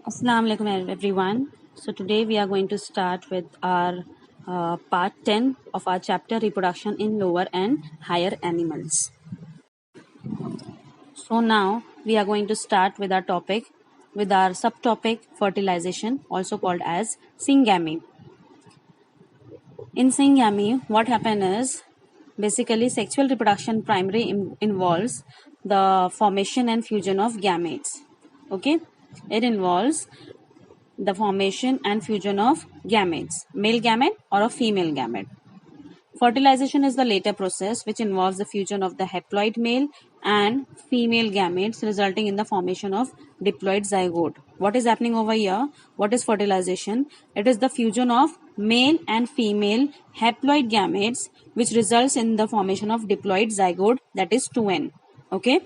Assalamu alaikum everyone. So today we are going to start with our part 10 of our chapter reproduction in lower and higher animals. So now we are going to start with our topic with our subtopic fertilization, also called as syngamy. In syngamy, what happens is basically sexual reproduction primarily involves the formation and fusion of gametes. Okay, it involves the formation and fusion of gametes, male gamete or a female gamete. Fertilization is the later process which involves the fusion of the haploid male and female gametes resulting in the formation of diploid zygote. What is happening over here? What is fertilization? It is the fusion of male and female haploid gametes which results in the formation of diploid zygote, that is 2N. Okay.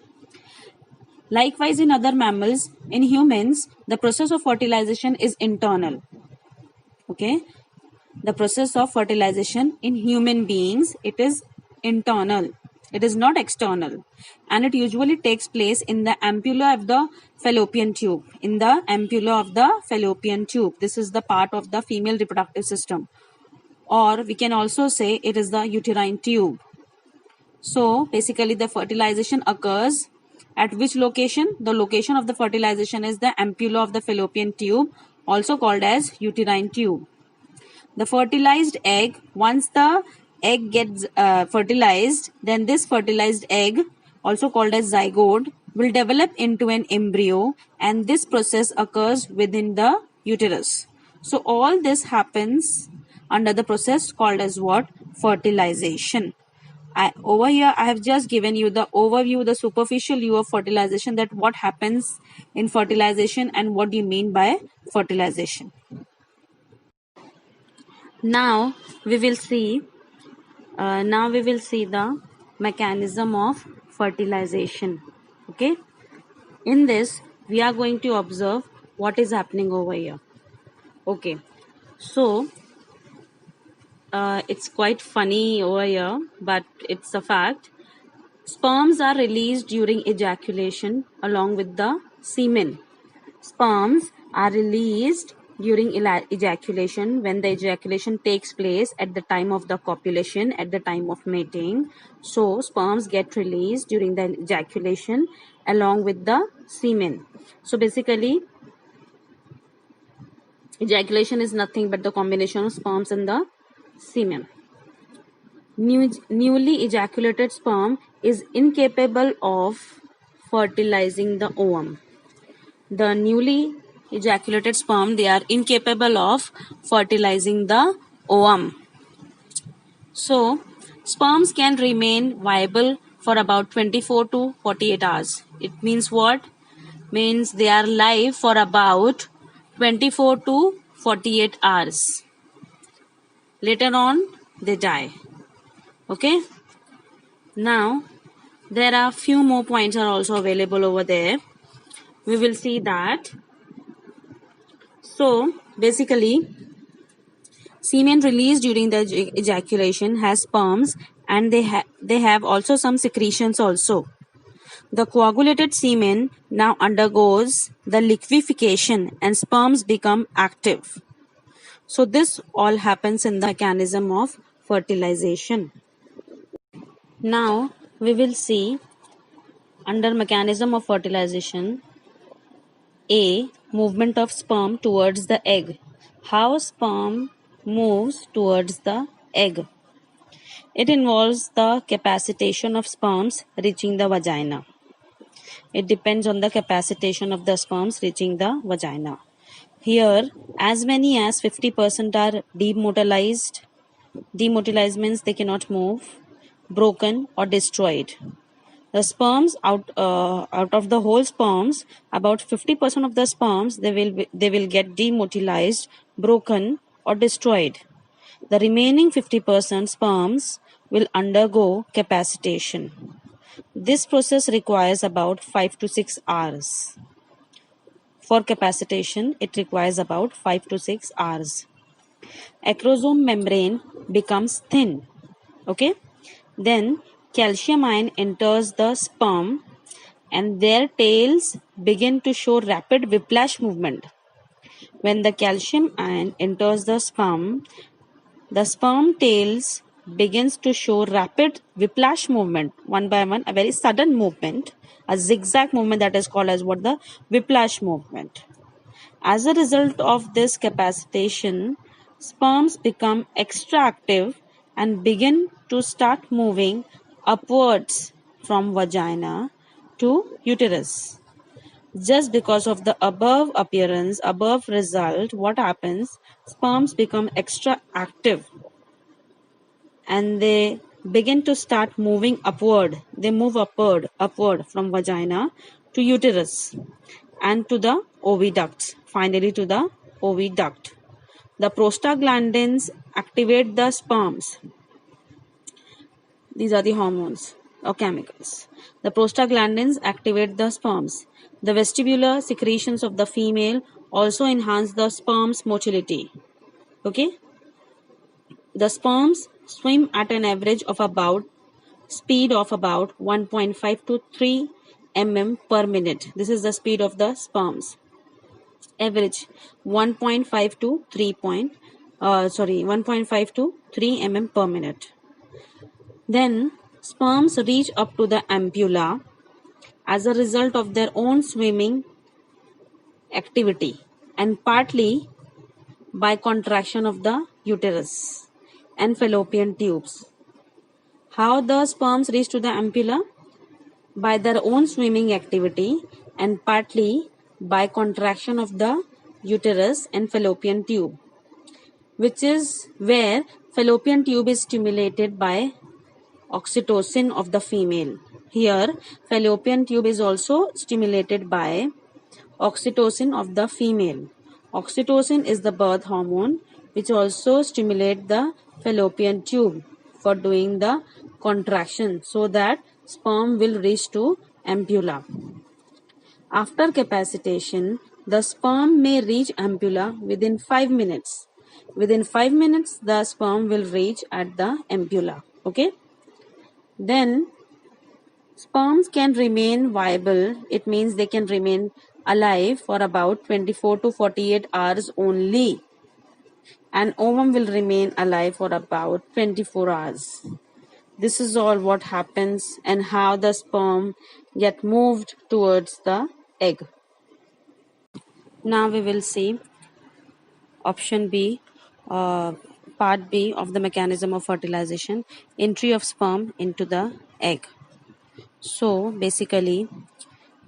Likewise, in other mammals, in humans, the process of fertilization is internal. Okay, the process of fertilization in human beings, it is internal. It is not external, and it usually takes place in the ampulla of the fallopian tube. In the ampulla of the fallopian tube, this is the part of the female reproductive system, or we can also say it is the uterine tube. So basically, the fertilization occurs at which location? The location of the fertilization is the ampulla of the fallopian tube, also called as uterine tube. The fertilized egg, once the egg gets fertilized, then this fertilized egg, also called as zygote, will develop into an embryo, and this process occurs within the uterus. So all this happens under the process called as what? Fertilization. Over here I have just given you the overview, the superficial view of fertilization, that what happens in fertilization and what do you mean by fertilization. Now we will see the mechanism of fertilization. Okay, in this we are going to observe what is happening over here. Okay, so it's quite funny over here, but it's a fact. Sperms are released during ejaculation along with the semen. Sperms are released during ejaculation when the ejaculation takes place at the time of the copulation, at the time of mating. So sperms get released during the ejaculation along with the semen. So basically, ejaculation is nothing but the combination of sperms and the semen. Newly ejaculated sperm is incapable of fertilizing the ovum. The newly ejaculated sperm, they are incapable of fertilizing the ovum. So, sperms can remain viable for about 24 to 48 hours. It means what? Means they are live for about 24 to 48 hours. Later on, they die. Okay. Now, there are few more points are also available over there. We will see that. So, basically, semen released during the ejaculation has sperms, and they have also some secretions also. The coagulated semen now undergoes the liquefaction and sperms become active. So this all happens in the mechanism of fertilization. Now we will see under mechanism of fertilization A, movement of sperm towards the egg. How sperm moves towards the egg. It involves the capacitation of sperms reaching the vagina. It depends on the capacitation of the sperms reaching the vagina. Here, as many as 50% are demotilized. Demotilized means they cannot move, broken or destroyed. The sperms out of the whole sperms, about 50% of the sperms they will get demotilized, broken or destroyed. The remaining 50% sperms will undergo capacitation. This process requires about 5 to 6 hours. For capacitation, it requires about 5 to 6 hours. Acrosome membrane becomes thin. Okay. Then calcium ion enters the sperm and their tails begin to show rapid whiplash movement. When the calcium ion enters the sperm tails begins to show rapid whiplash movement, one by one, a very sudden movement, a zigzag movement that is called as what? The whiplash movement. As a result of this capacitation, sperms become extra active and begin to start moving upwards from vagina to uterus. Just because of the above result, what happens? Sperms become extra active and they begin to start moving upward. They move upward from vagina to uterus and to the oviducts, finally to the oviduct. The prostaglandins activate the sperms. These are the hormones or chemicals. The prostaglandins activate the sperms. The vestibular secretions of the female also enhance the sperm's motility. Okay? The sperms swim at an average of about speed of about 1.5 to 3 mm per minute. This is the speed of the sperms. Average 1.5 to 1.5 to 3 mm per minute. Then sperms reach up to the ampulla as a result of their own swimming activity and partly by contraction of the uterus and fallopian tubes. How the sperms reach to the ampulla? By their own swimming activity and partly by contraction of the uterus and fallopian tube, which is where fallopian tube is stimulated by oxytocin of the female. Here, fallopian tube is also stimulated by oxytocin of the female. Oxytocin is the birth hormone which also stimulates the fallopian tube for doing the contraction so that sperm will reach to ampulla. After capacitation, the sperm may reach ampulla within 5 minutes. Within 5 minutes, the sperm will reach at the ampulla. Okay? Then sperms can remain viable. It means they can remain alive for about 24 to 48 hours only. And ovum will remain alive for about 24 hours. This is all what happens and how the sperm get moved towards the egg. Now we will see option B, part B of the mechanism of fertilization, entry of sperm into the egg. So basically,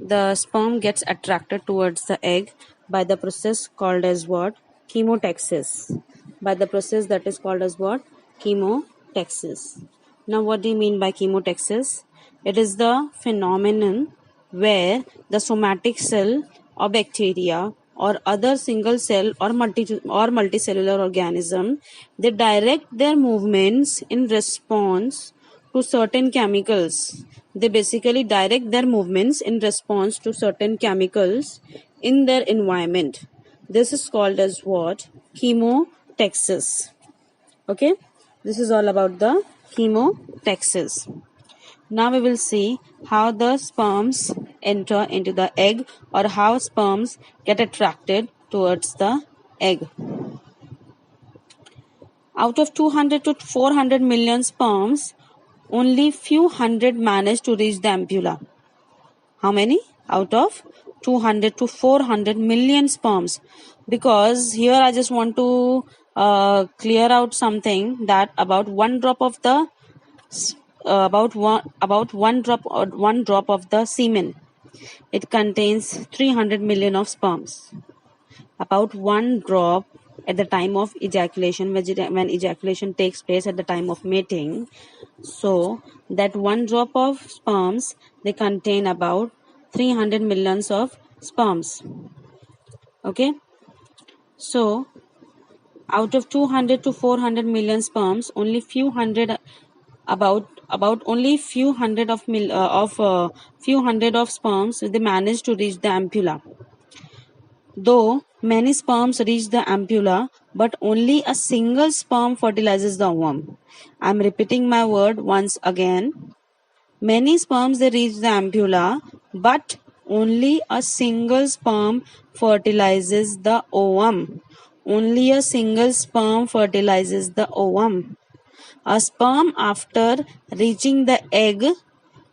the sperm gets attracted towards the egg by the process called as what? Chemotaxis. By the process that is called as what? Chemotaxis. Now what do you mean by chemotaxis? It is the phenomenon where the somatic cell or bacteria or other single cell or multicellular organism, they direct their movements in response to certain chemicals. They basically direct their movements in response to certain chemicals in their environment. This is called as what? Chemotaxis. Okay, this is all about the chemotaxis. Now we will see how the sperms enter into the egg or how sperms get attracted towards the egg. Out of 200 to 400 million sperms, only few hundred manage to reach the ampulla. How many? Out of 200 to 400 million sperms. Because here I just want to clear out something that about one drop of the one drop of the semen, it contains 300 million of sperms. About one drop at the time of ejaculation, when ejaculation takes place at the time of mating, so that one drop of sperms, they contain about 300 millions of sperms. Okay, so out of 200 to 400 million sperms, only few hundred only few hundred of sperms, they manage to reach the ampulla. Though many sperms reach the ampulla, but only a single sperm fertilizes the ovum. I am repeating my word once again. Many sperms, they reach the ampulla, but Only a single sperm fertilizes the ovum. Only a single sperm fertilizes the ovum. A sperm, after reaching the egg,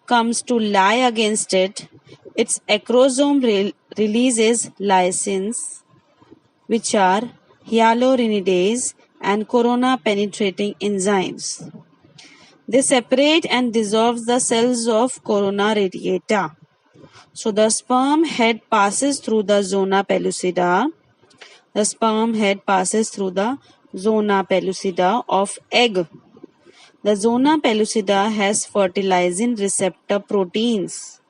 comes to lie against it. Its acrosome releases lysins, which are hyaluronidase and corona penetrating enzymes. They separate and dissolve the cells of corona radiata. So the sperm head passes through the zona pellucida. The sperm head passes through the zona pellucida of egg. The zona pellucida has fertilizing receptor proteins.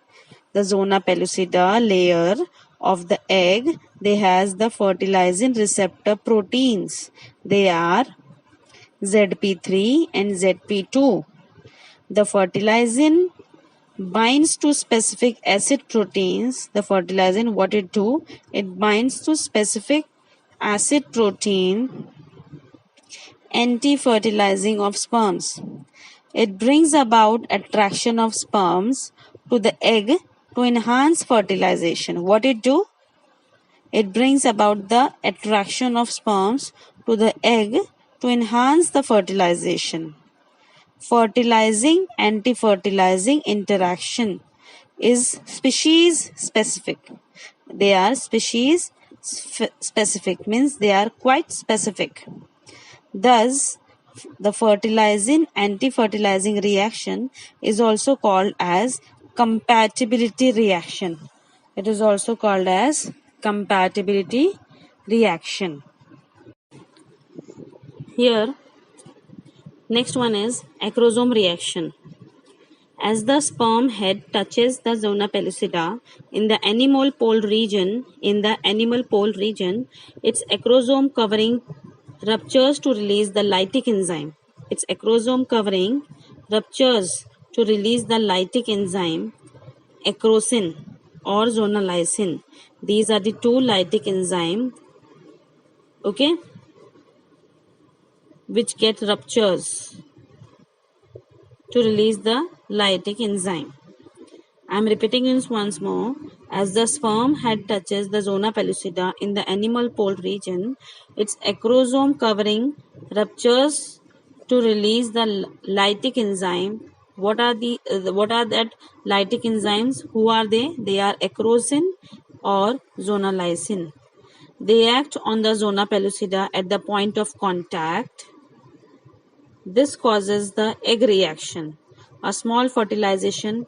The zona pellucida layer of the egg, they has the fertilizing receptor proteins. They are ZP3 and ZP2. The fertilizing binds to specific acid proteins. The fertilizing, what it do? It binds to specific acid protein, anti-fertilizing of sperms. It brings about attraction of sperms to the egg to enhance fertilization. What it do? It brings about the attraction of sperms to the egg to enhance the fertilization. Fertilizing anti-fertilizing interaction is species specific. They are species specific, means they are quite specific. Thus, the fertilizing anti-fertilizing reaction is also called as compatibility reaction. It is also called as compatibility reaction. Here, next one is acrosome reaction. As the sperm head touches the zona pellucida in the animal pole region, its acrosome covering ruptures to release the lytic enzyme. Its acrosome covering ruptures to release the lytic enzyme, acrosin or zonalysin. These are the two lytic enzymes, okay, which get ruptures to release the lytic enzyme. I am repeating this once more. As the sperm head touches the zona pellucida in the animal pole region, its acrosome covering ruptures to release the lytic enzyme. What are that lytic enzymes? Who are they? They are acrosin or zonalysin. They act on the zona pellucida at the point of contact. This causes the egg reaction. A small fertilization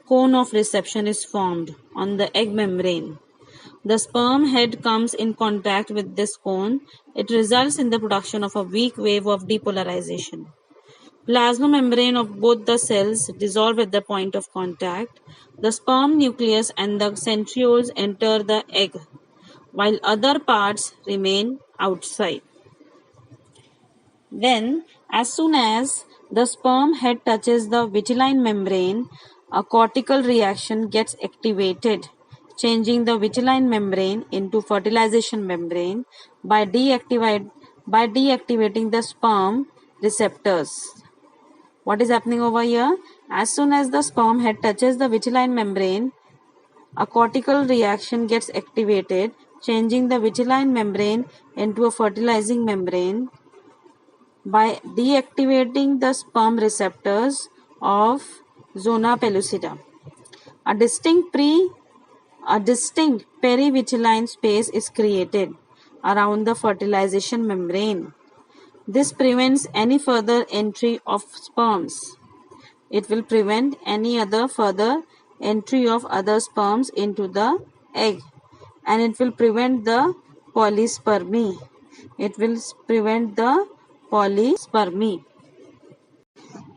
cone of reception is formed on the egg membrane. The sperm head comes in contact with this cone. It results in the production of a weak wave of depolarization. Plasma membrane of both the cells dissolve at the point of contact. The sperm nucleus and the centrioles enter the egg, while other parts remain outside. Then, as soon as the sperm head touches the vitelline membrane, a cortical reaction gets activated, changing the vitelline membrane into fertilization membrane by deactivating the sperm receptors. What is happening over here? As soon as the sperm head touches the vitelline membrane, a cortical reaction gets activated, changing the vitelline membrane into a fertilizing membrane by deactivating the sperm receptors of zona pellucida. A distinct perivitelline space is created around the fertilization membrane. This prevents any further entry of sperms. It will prevent any other further entry of other sperms into the egg, and it will prevent the polyspermy. It will prevent the polyspermy.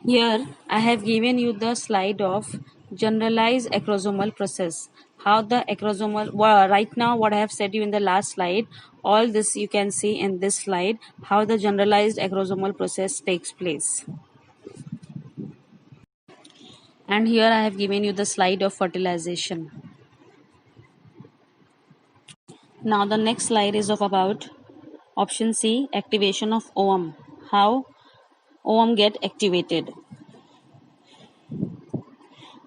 Here I have given you the slide of generalized acrosomal process. How the acrosomal, right now what I have said you in the last slide, all this you can see in this slide, how the generalized acrosomal process takes place. And here I have given you the slide of fertilization. Now the next slide is of about option C, activation of ovum. How ovum get activated.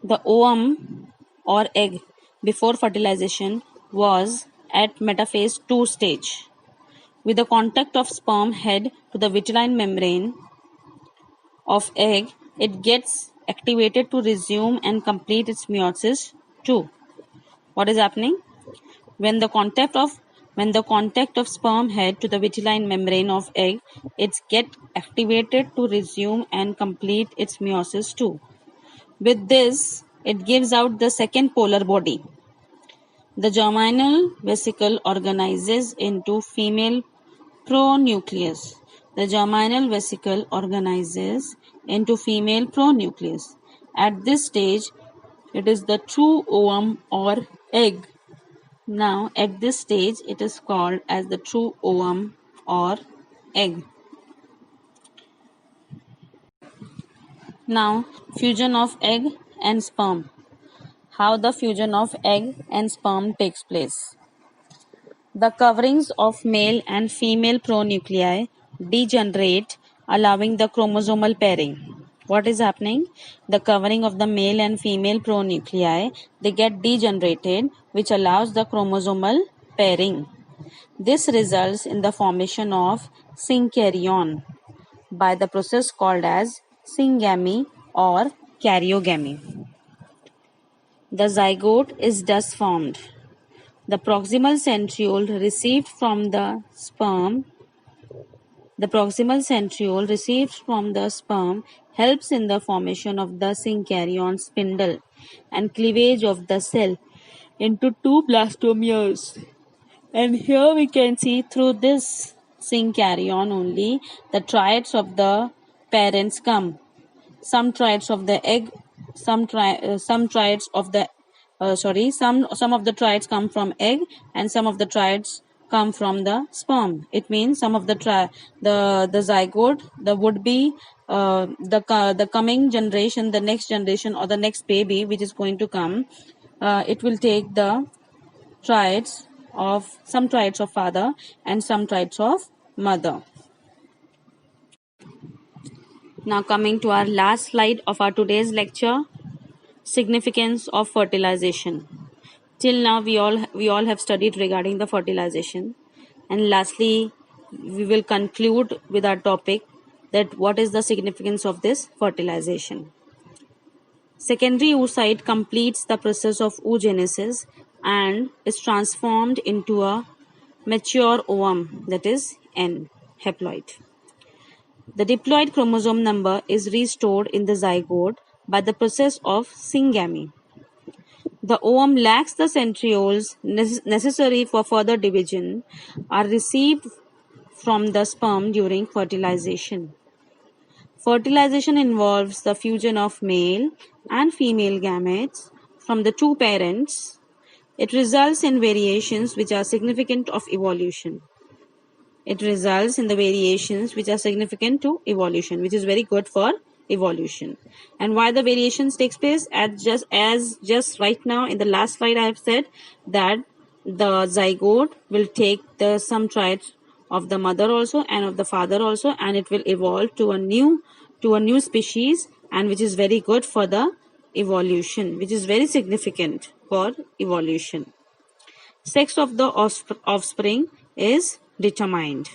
The ovum or egg before fertilization was at metaphase 2 stage. With the contact of sperm head to the vitelline membrane of egg, it gets activated to resume and complete its meiosis too. What is happening? When the contact of sperm head to the vitelline membrane of egg, it gets activated to resume and complete its meiosis too. With this, it gives out the second polar body. The germinal vesicle organizes into female pronucleus. The germinal vesicle organizes into female pronucleus. At this stage, it is the true ovum or egg. Now, at this stage, it is called as the true ovum or egg. Now, fusion of egg and sperm. How the fusion of egg and sperm takes place. The coverings of male and female pronuclei degenerate, allowing the chromosomal pairing. What is happening? The covering of the male and female pronuclei, they get degenerated, which allows the chromosomal pairing. This results in the formation of synkaryon by the process called as syngamy or karyogamy. The zygote is thus formed. The proximal centriole received from the sperm helps in the formation of the synkaryon spindle and cleavage of the cell into two blastomeres. And here we can see through this synkaryon only the triodes of the parents come. Some triodes of the egg, some of the triodes come from egg and some of the triodes come from the sperm. It means some of the zygote, the would be the coming generation, the next generation or the next baby which is going to come, it will take the triodes of some triodes of father and some triodes of mother. Now coming to our last slide of our today's lecture, significance of fertilization. Till now we all have studied regarding the fertilization, and lastly we will conclude with our topic that what is the significance of this fertilization. Secondary oocyte completes the process of oogenesis and is transformed into a mature ovum, that is N haploid. The diploid chromosome number is restored in the zygote by the process of syngamy. The ovum lacks the centrioles necessary for further division are received from the sperm during fertilization. Fertilization involves the fusion of male and female gametes from the two parents. It results in variations which are significant of evolution. It results in the variations which are significant to evolution, which is very good for evolution. And why the variations takes place? As just right now in the last slide I have said that the zygote will take some traits of the mother also and of the father also, and it will evolve to a new species, and which is very good for the evolution, which is very significant for evolution. Sex of the offspring is determined.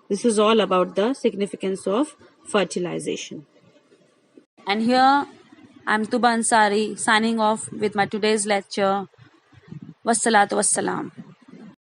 This is all about the significance of fertilization. And here I'm Tuba Ansari signing off with my today's lecture. Wassalatu wassalam.